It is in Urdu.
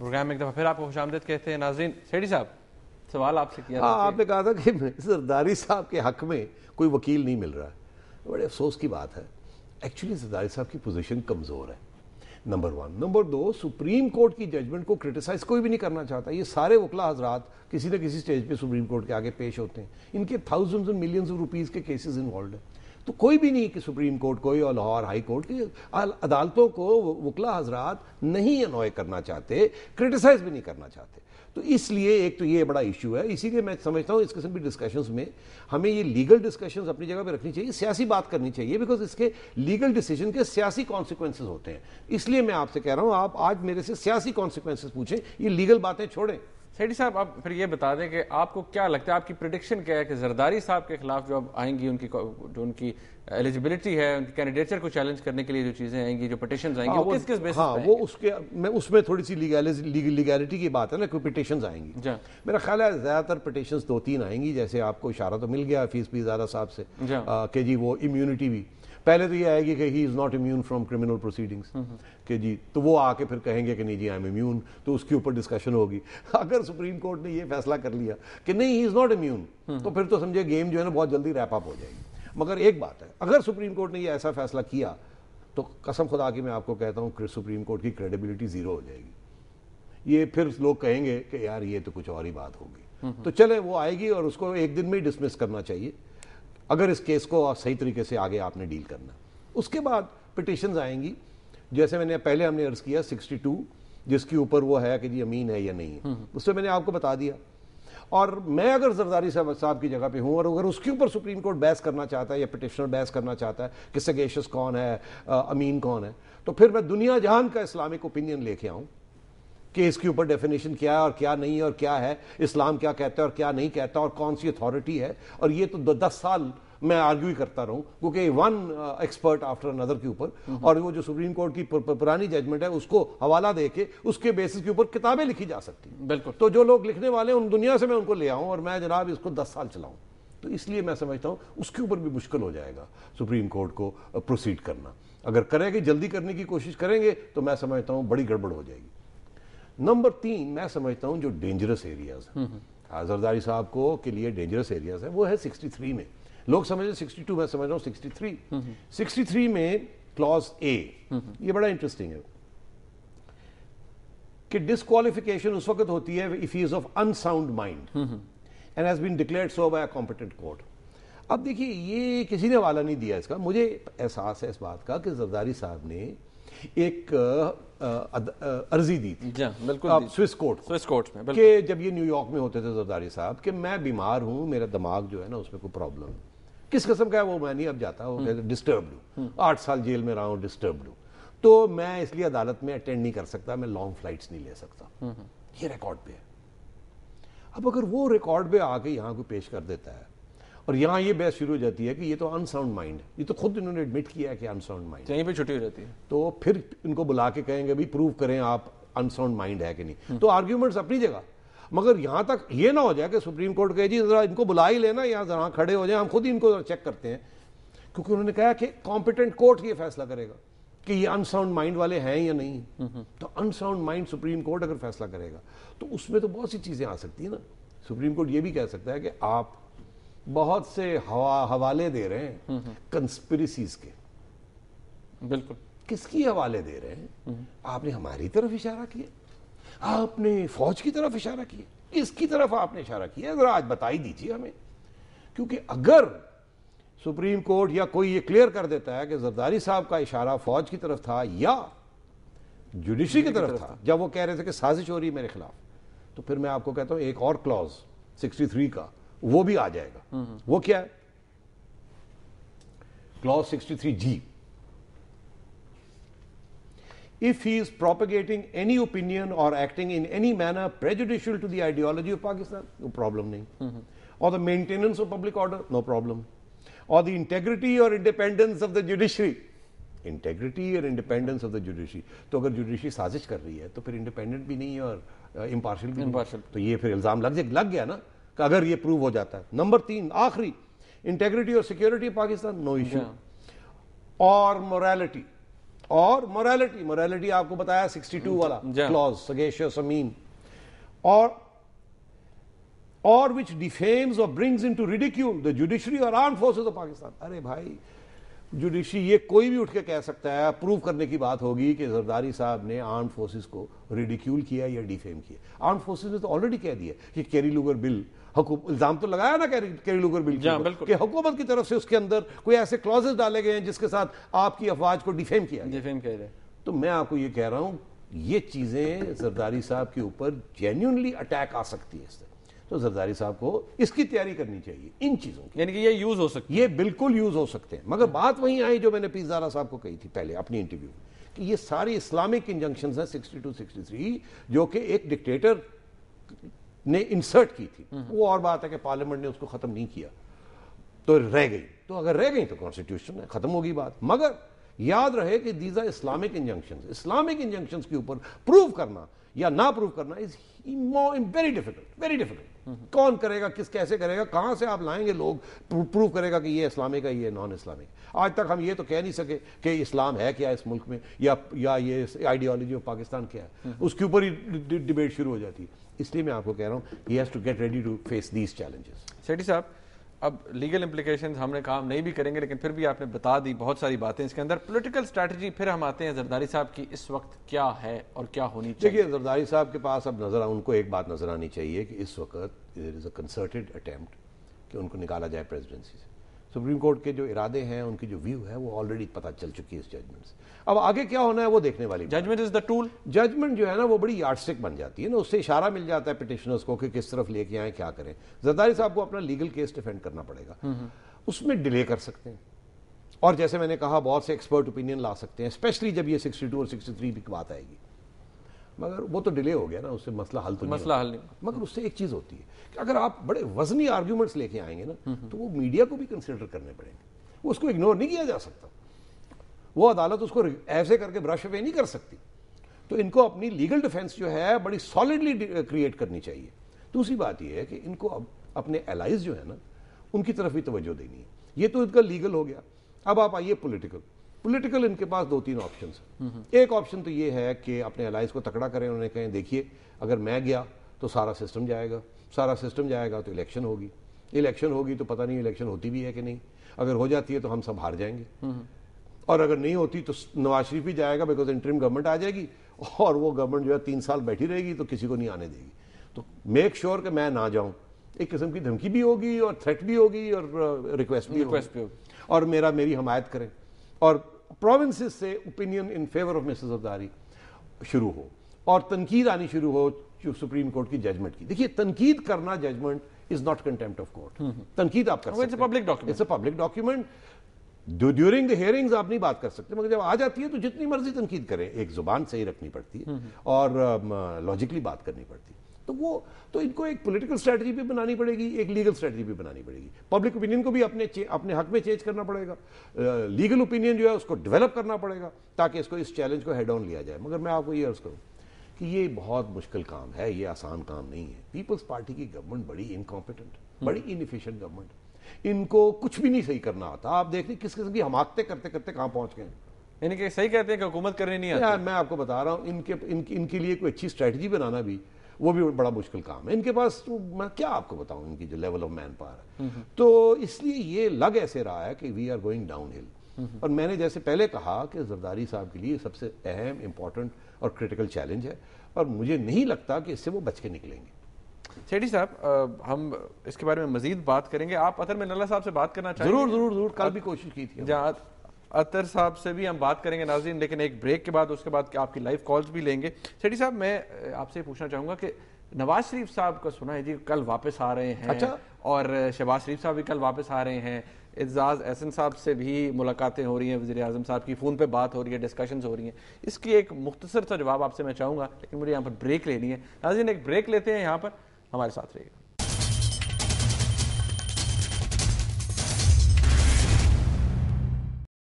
پروگرام میں ایک دفعہ پھر آپ کو خوش آمدید کہتے ہیں. ناظرین، سیٹھی صاحب سوال آپ سے کیا تھا. آپ نے کہا تھا کہ زرداری صاحب کے حق میں کوئی وکیل نہیں مل رہا ہے. بڑے افسوس کی بات ہے. ایکچولی زرداری صاحب کی پوزیشن کمزور ہے، نمبر 1. نمبر 2، سپریم کورٹ کی ججمنٹ کو کرٹیسائز کوئی بھی نہیں کرنا چاہتا. یہ سارے وکلا حضرات کسی نہ کسی سٹیج پہ سپریم کورٹ کے آگے پیش ہوتے ہیں. ان کے thousands and millions of rupees کے کیسز انوالوڈ ہیں. تو کوئی بھی نہیں کہ سپریم کورٹ کو یا لاہور ہائی کورٹ کی عدالتوں کو وکلا حضرات نہیں انوائے کرنا چاہتے، کرٹیسائز بھی نہیں کرنا چاہتے. تو اس لیے ایک تو یہ بڑا ایشو ہے. اسی لیے میں سمجھتا ہوں اس قسم کی ڈسکشنز میں ہمیں یہ لیگل ڈسکشنز اپنی جگہ پہ رکھنی چاہیے، سیاسی بات کرنی چاہیے، بیکاز اس کے لیگل ڈیسیجن کے سیاسی کانسیکوینسز ہوتے ہیں. اس لیے میں آپ سے کہہ رہا ہوں آپ آج میرے سے سیاسی کانسیکوینسز پوچھیں، یہ لیگل باتیں چھوڑیں. سیٹھی صاحب آپ پھر یہ بتا دیں کہ آپ کو کیا لگتا ہے، آپ کی پریڈکشن کیا ہے کہ زرداری صاحب کے خلاف جو اب آئیں گی، ان کی ایلیجبلٹی ہے، ان کی کینڈیڈیچر کو چیلنج کرنے کے لیے جو چیزیں آئیں گی، جو پٹیشنز آئیں گی، وہ کس بیسس پہ؟ وہ اس میں تھوڑی سی لیگیلٹی کی بات ہے نا، کوئی پٹیشنز آئیں گی. میرا خیال ہے زیادہ تر پٹیشنز 2-3 آئیں گی. جیسے آپ کو اشارہ تو مل گیا حفیظ پیرزادہ صاحب سے کہ جی وہ امیونٹی بھی پہلے تو یہ آئے گی کہ he is not immune from criminal proceedings, کہ جی تو وہ آ کے پھر کہیں گے کہ نہیں جی آئی ایم امیون، تو اس کے اوپر ڈسکشن ہوگی. اگر سپریم کورٹ نے یہ فیصلہ کر لیا کہ نہیں ہی از ناٹ امیون، تو پھر تو سمجھے گیم جو ہے نا بہت جلدی ریپ اپ ہو جائے گی. مگر ایک بات ہے، اگر سپریم کورٹ نے یہ ایسا فیصلہ کیا تو قسم خدا کی میں آپ کو کہتا ہوں کہ سپریم کورٹ کی کریڈیبلٹی زیرو ہو جائے گی. یہ پھر لوگ کہیں گے کہ یار یہ تو کچھ اور ہی بات ہوگی. تو چلے وہ آئے گی اور اس کو ایک دن میں ہی ڈسمس کرنا چاہیے اگر اس کیس کو صحیح طریقے سے آگے آپ نے ڈیل کرنا. اس کے بعد پٹیشنز آئیں گی، جیسے میں نے پہلے ہم نے عرض کیا 62 جس کے اوپر وہ ہے کہ جی امین ہے یا نہیں ہے، اس سے میں نے آپ کو بتا دیا. اور میں اگر زرداری صاحب کی جگہ پہ ہوں اور اگر اس کے اوپر سپریم کورٹ بحث کرنا چاہتا ہے یا پٹیشنر بحث کرنا چاہتا ہے کہ سگیشس کون ہے، امین کون ہے، تو پھر میں دنیا جہان کا اسلامک اوپینین لے کے آؤں کہ اس کے اوپر ڈیفینیشن کیا ہے اور کیا نہیں ہے اور کیا ہے اسلام کیا کہتا ہے اور کیا نہیں کہتا اور کون سی اتھارٹی ہے. اور یہ تو 10 سال میں آرگیو کرتا رہوں کیونکہ ون ایکسپرٹ آفٹر انادر کے اوپر، اور وہ جو سپریم کورٹ کی پرانی ججمنٹ ہے اس کو حوالہ دے کے اس کے بیسس کے اوپر کتابیں لکھی جا سکتی ہیں. بالکل. تو جو لوگ لکھنے والے ہیں ان دنیا سے میں ان کو لے آؤں اور میں جناب اس کو 10 سال چلاؤں. تو اس لیے میں سمجھتا ہوں اس کے اوپر بھی مشکل ہو جائے گا سپریم کورٹ کو پروسیڈ کرنا. اگر کریں گے جلدی کرنے کی کوشش کریں گے تو میں سمجھتا ہوں بڑی گڑبڑ ہو جائے گی. نمبر 3 میں سمجھتا ہوں جو ڈینجرس ایریاز ہیں زرداری صاحب کو کے لیے ڈینجرس ایریاز ہیں وہ ہے 63 میں. لوگ سمجھ 62، میں سمجھ رہا ہوں 63 میں کلاس اے یہ بڑا انٹرسٹنگ ہے کہ ڈسکوالیفیکیشن اس وقت ہوتی ہے if he is of unsound mind and has been declared so by a competent court. اب دیکھیے یہ کسی نے حوالہ نہیں دیا اس کا، مجھے احساس ہے اس بات کا کہ زرداری صاحب نے ایک عرضی دی تھی سوئس کورٹ میں کہ جب یہ نیو یارک میں ہوتے تھے زرداری صاحب کہ میں بیمار ہوں، میرا دماغ جو ہے نا اس میں کوئی پرابلم ہے. کس قسم کا ہے وہ میں نہیں اب جاتا، وہ ڈسٹربڈ ہوں، 8 سال جیل میں رہا ہوں، ڈسٹربڈ ہوں، تو میں اس لیے عدالت میں اٹینڈ نہیں کر سکتا، میں لانگ فلائٹس نہیں لے سکتا. یہ ریکارڈ پہ ہے. اب اگر وہ ریکارڈ پہ آ کے یہاں کو پیش کر دیتا ہے اور یہاں یہ بحث شروع ہو جاتی ہے کہ یہ تو انساؤنڈ مائنڈ ہے، یہ تو خود انہوں نے ایڈمٹ کیا ہے کہ انساؤنڈ مائنڈ، یہیں پہ چھٹی ہو جاتی ہے. تو پھر ان کو بلا کے کہیں گے بھی پروو کریں آپ انساؤنڈ مائنڈ ہے کہ نہیں. تو آرگیومنٹس اپنی جگہ، مگر یہاں تک یہ نہ ہو جائے کہ سپریم کورٹ کہے جی ذرا ان کو بلا ہی لینا، یہاں ذرا کھڑے ہو جائیں، ہم خود ہی ان کو چیک کرتے ہیں، کیونکہ انہوں نے کہا کہ کمپیٹنٹ کورٹ یہ فیصلہ کرے گا کہ یہ انساؤنڈ مائنڈ والے ہیں یا نہیں. تو انساؤنڈ مائنڈ سپریم کورٹ اگر فیصلہ کرے گا تو اس میں تو بہت سی چیزیں آ سکتی ہیں نا. سپریم کورٹ یہ بھی کہہ سکتا ہے کہ آپ بہت سے حوالے دے رہے ہیں کنسپریسیز کے. بالکل. کس کی حوالے دے رہے ہیں؟ آپ نے ہماری طرف اشارہ کیا، آپ نے فوج کی طرف اشارہ کیا، کس کی طرف آپ نے اشارہ کیا؟ ذرا آج بتائی دیجیے ہمیں. کیونکہ اگر سپریم کورٹ یا کوئی یہ کلیئر کر دیتا ہے کہ زرداری صاحب کا اشارہ فوج کی طرف تھا یا جوڈیشری کی طرف تھا جب وہ کہہ رہے تھے کہ سازش ہو رہی ہے میرے خلاف، تو پھر میں آپ کو کہتا ہوں ایک اور کلوز 63 کا وہ بھی آ جائے گا. وہ کیا ہے؟ Close 63G. If he is propagating any opinion or acting in any manner prejudicial to the ideology of Pakistan, no problem nahi. Or the maintenance of public order, no problem. Or the integrity or independence of the judiciary. Integrity or independence of the judiciary. تو اگر جوڈیشری سازش کر رہی ہے تو پھر انڈیپینڈنٹ بھی نہیں ہے اور امپارشل بھی نہیں. تو یہ پھر الزام لگ گیا نا کہ اگر یہ پروو ہو جاتا ہے. نمبر 3 آخری، انٹیگریٹی اور سیکیورٹی پاکستان، نو ایشو. اور مورالٹی، اور morality آپ کو بتایا 62 والا clause sagacious amine or which defames or brings into ridicule the judiciary or armed forces of Pakistan. ارے بھائی جوڈیشری یہ کوئی بھی اٹھ کے کہہ سکتا ہے, پروو کرنے کی بات ہوگی کہ زرداری صاحب نے آرمڈ فورسز کو ریڈیکیول کیا یا ڈیفیم کیا. آرمڈ فورسز نے تو آلریڈی کہہ دیا کہ کیری لوگر بل, الزام تو لگایا نا کیری لوگر بل کہ حکومت کی طرف سے اس کے اندر کوئی ایسے کلوزز ڈالے گئے ہیں جس کے ساتھ آپ کی افواج کو ڈیفیم کیا جائے. تو میں آپ کو یہ کہہ رہا ہوں یہ چیزیں زرداری صاحب کے اوپر جینیونلی اٹیک آ سکتی ہے اس سے, تو زرداری صاحب کو اس کی تیاری کرنی چاہیے ان چیزوں کی, یعنی کہ یہ یوز ہو سکتی ہے, یہ بالکل یوز ہو سکتے ہیں. مگر بات وہیں آئی جو میں نے پیزارا صاحب کو کہی تھی پہلے اپنی انٹرویو میں, کہ یہ ساری اسلامک انجنکشنز ہیں 62-63 جو کہ ایک ڈکٹیٹر نے انسرٹ کی تھی. وہ اور بات ہے کہ پارلیمنٹ نے اس کو ختم نہیں کیا تو رہ گئی, تو اگر رہ گئی تو کانسٹیٹیوشن ہے, ختم ہوگی بات. مگر یاد رہے کہ دیز آر اسلامک انجنکشنز. اسلامک انجنکشنز کے اوپر پروو کرنا یا نہ پروو کرنا از ویری ڈیفیکلٹ. کون کرے گا, کیسے کرے گا, کہاں سے آپ لائیں گے لوگ پروو کرے گا کہ یہ اسلامک ہے یہ نان اسلامک. آج تک ہم یہ تو کہہ نہیں سکے کہ اسلام ہے کیا اس ملک میں یا یہ آئیڈیالوجی آف پاکستان کیا ہے, اس کے اوپر ہی ڈیبیٹ شروع ہو جاتی ہے. اس لیے میں آپ کو کہہ رہا ہوں he has to get ready to face these challenges. Sethi صاحب اب لیگل امپلیکیشنز ہم نے کام نہیں بھی کریں گے, لیکن پھر بھی آپ نے بتا دی بہت ساری باتیں اس کے اندر. پولیٹیکل اسٹریٹجی پھر ہم آتے ہیں زرداری صاحب کی اس وقت کیا ہے اور کیا ہونی چاہیے. دیکھیے زرداری صاحب کے پاس اب ان کو ایک بات نظر آنی چاہیے کہ اس وقت there is a concerted attempt کہ ان کو نکالا جائے پریزیڈنسی سے. سپریم کورٹ کے جو ارادے ہیں, ان کی جو ویو ہے وہ آلریڈی پتہ چل چکی ہے اس ججمنٹ سے. اب آگے کیا ہونا ہے وہ دیکھنے والی. Judgement is the tool. Judgement جو ہے نا وہ بڑی یارڈ اسٹک بن جاتی ہے نا, اس سے اشارہ مل جاتا ہے پٹیشنرز کو کہ کس طرف لے کے آئیں, کیا کریں. زرداری صاحب کو اپنا لیگل کیس ڈیفینڈ کرنا پڑے گا, اس میں ڈیلے کر سکتے ہیں, اور جیسے میں نے کہا بہت سے ایکسپرٹ اوپینین لا سکتے ہیں, اسپیشلی جب یہ 62 اور 63 کی بات آئے گی. مگر وہ تو ڈیلے ہو گیا نا, اس سے مسئلہ حل تو نہیں. مگر اس سے ایک چیز ہوتی ہے کہ اگر آپ بڑے وزنی آرگیومنٹس لے کے آئیں گے نا تو وہ میڈیا کو بھی کنسیڈر کرنے پڑیں گے, وہ اس کو اگنور نہیں کیا جا سکتا. وہ عدالت اس کو ایسے کر کے برش اوے نہیں کر سکتی. تو ان کو اپنی لیگل ڈیفینس جو ہے بڑی سالڈلی کریٹ کرنی چاہیے. دوسری بات یہ ہے کہ ان کو اب اپنے الائز جو ہے نا ان کی طرف بھی توجہ دینی ہے. یہ تو ان کا لیگل ہو گیا. اب آپ آئیے پولیٹیکل ان کے پاس 2-3 آپشنز ہیں. ایک آپشن تو یہ ہے کہ اپنے الائز کو تکڑا کریں, انہیں کہیں دیکھیے اگر میں گیا تو سارا سسٹم جائے گا تو الیکشن ہوگی تو پتہ نہیں الیکشن ہوتی بھی ہے کہ نہیں, اگر ہو جاتی ہے تو ہم سب ہار جائیں گے, اور اگر نہیں ہوتی تو نواز شریف بھی جائے گا بیکاز انٹرم گورنمنٹ آ جائے گی, اور وہ گورنمنٹ جو ہے 3 سال بیٹھی رہے گی تو کسی کو نہیں آنے دے گی. تو میک شیور کہ میں نہ جاؤں, ایک قسم کی دھمکی بھی ہوگی اور تھریٹ بھی ہوگی اور ریکویسٹ بھی ہوگی, اور میری حمایت کریں, اور پروونسز سے opinion in favour of Mrs Zardari شروع ہو, اور تنقید آنی شروع ہو سپریم کورٹ کی ججمنٹ کی. دیکھیے تنقید کرنا judgment is not contempt of court. تنقید آپ کر سکتے ہیں, it's a public document. During the hearings آپ نہیں بات کر سکتے, مگر جب آ جاتی ہے تو جتنی مرضی تنقید کریں, ایک زبان صحیح رکھنی پڑتی ہے اور لاجیکلی بات کرنی پڑتی ہے. تو ان کو ایک پولیٹیکل اسٹریٹجی بھی بنانی پڑے گی, ایک لیگل اسٹریٹجی بھی بنانی پڑے گی. پبلک اوپینین کو بھی اپنے حق میں چینج کرنا پڑے گا, لیگل اوپینین جو ہے اس کو ڈیولپ کرنا پڑے گا تاکہ اس چیلنج کو ہیڈ آن لیا جائے. مگر میں آپ کو یہ عرض کروں کہ یہ بہت مشکل کام ہے, یہ آسان کام نہیں ہے. پیپلز پارٹی کی گورنمنٹ بڑی انکمپیٹنٹ, بڑی انیفیشینٹ گورنمنٹ, ان کو کچھ بھی نہیں صحیح کرنا آتا. آپ دیکھ لیں کس قسم کی حماقتیں کرتے کرتے کہاں پہنچ گئے. یعنی کہ صحیح کہتے ہیں کہ حکومت کرنے نہیں آتی. میں آپ کو بتا رہا ہوں ان کے لیے کوئی اچھی اسٹریٹجی بنانا بھی وہ بھی بڑا مشکل کام ہے. ان کے پاس میں کیا آپ کو بتاؤں ان کی جو لیول آف مین پاور ہے. تو اس لیے یہ لگ ایسے رہا ہے کہ وی آر گوئنگ ڈاؤن ہل. اور میں نے جیسے پہلے کہا کہ زرداری صاحب کے لیے سب سے اہم, امپورٹنٹ اور کریٹیکل چیلنج ہے, اور مجھے نہیں لگتا کہ اس سے وہ بچ کے نکلیں گے. سیٹھی صاحب ہم اس کے بارے میں مزید بات کریں گے. آپ اطہر منہ اللہ صاحب سے بات کرنا چاہیں گے؟ ضرور. کل بھی کوشش کی تھی. اطہر صاحب سے بھی ہم بات کریں گے ناظرین, لیکن ایک بریک کے بعد, اس کے بعد آپ کی لائیو کالز بھی لیں گے. سیٹھی صاحب میں آپ سے پوچھنا چاہوں گا کہ نواز شریف صاحب کا سنا ہے جی کل واپس آ رہے ہیں, اور شہباز شریف صاحب بھی کل واپس آ رہے ہیں. اعزاز احسن صاحب سے بھی ملاقاتیں ہو رہی ہیں, وزیر اعظم صاحب کی فون پہ بات ہو رہی ہے, ڈسکشنز ہو رہی ہیں. اس کی ایک مختصر سا جواب آپ سے میں چاہوں گا, لیکن مجھے یہاں پر بریک لینی ہے. ناظرین ایک بریک لیتے ہیں یہاں پر, ہمارے ساتھ رہیے گا.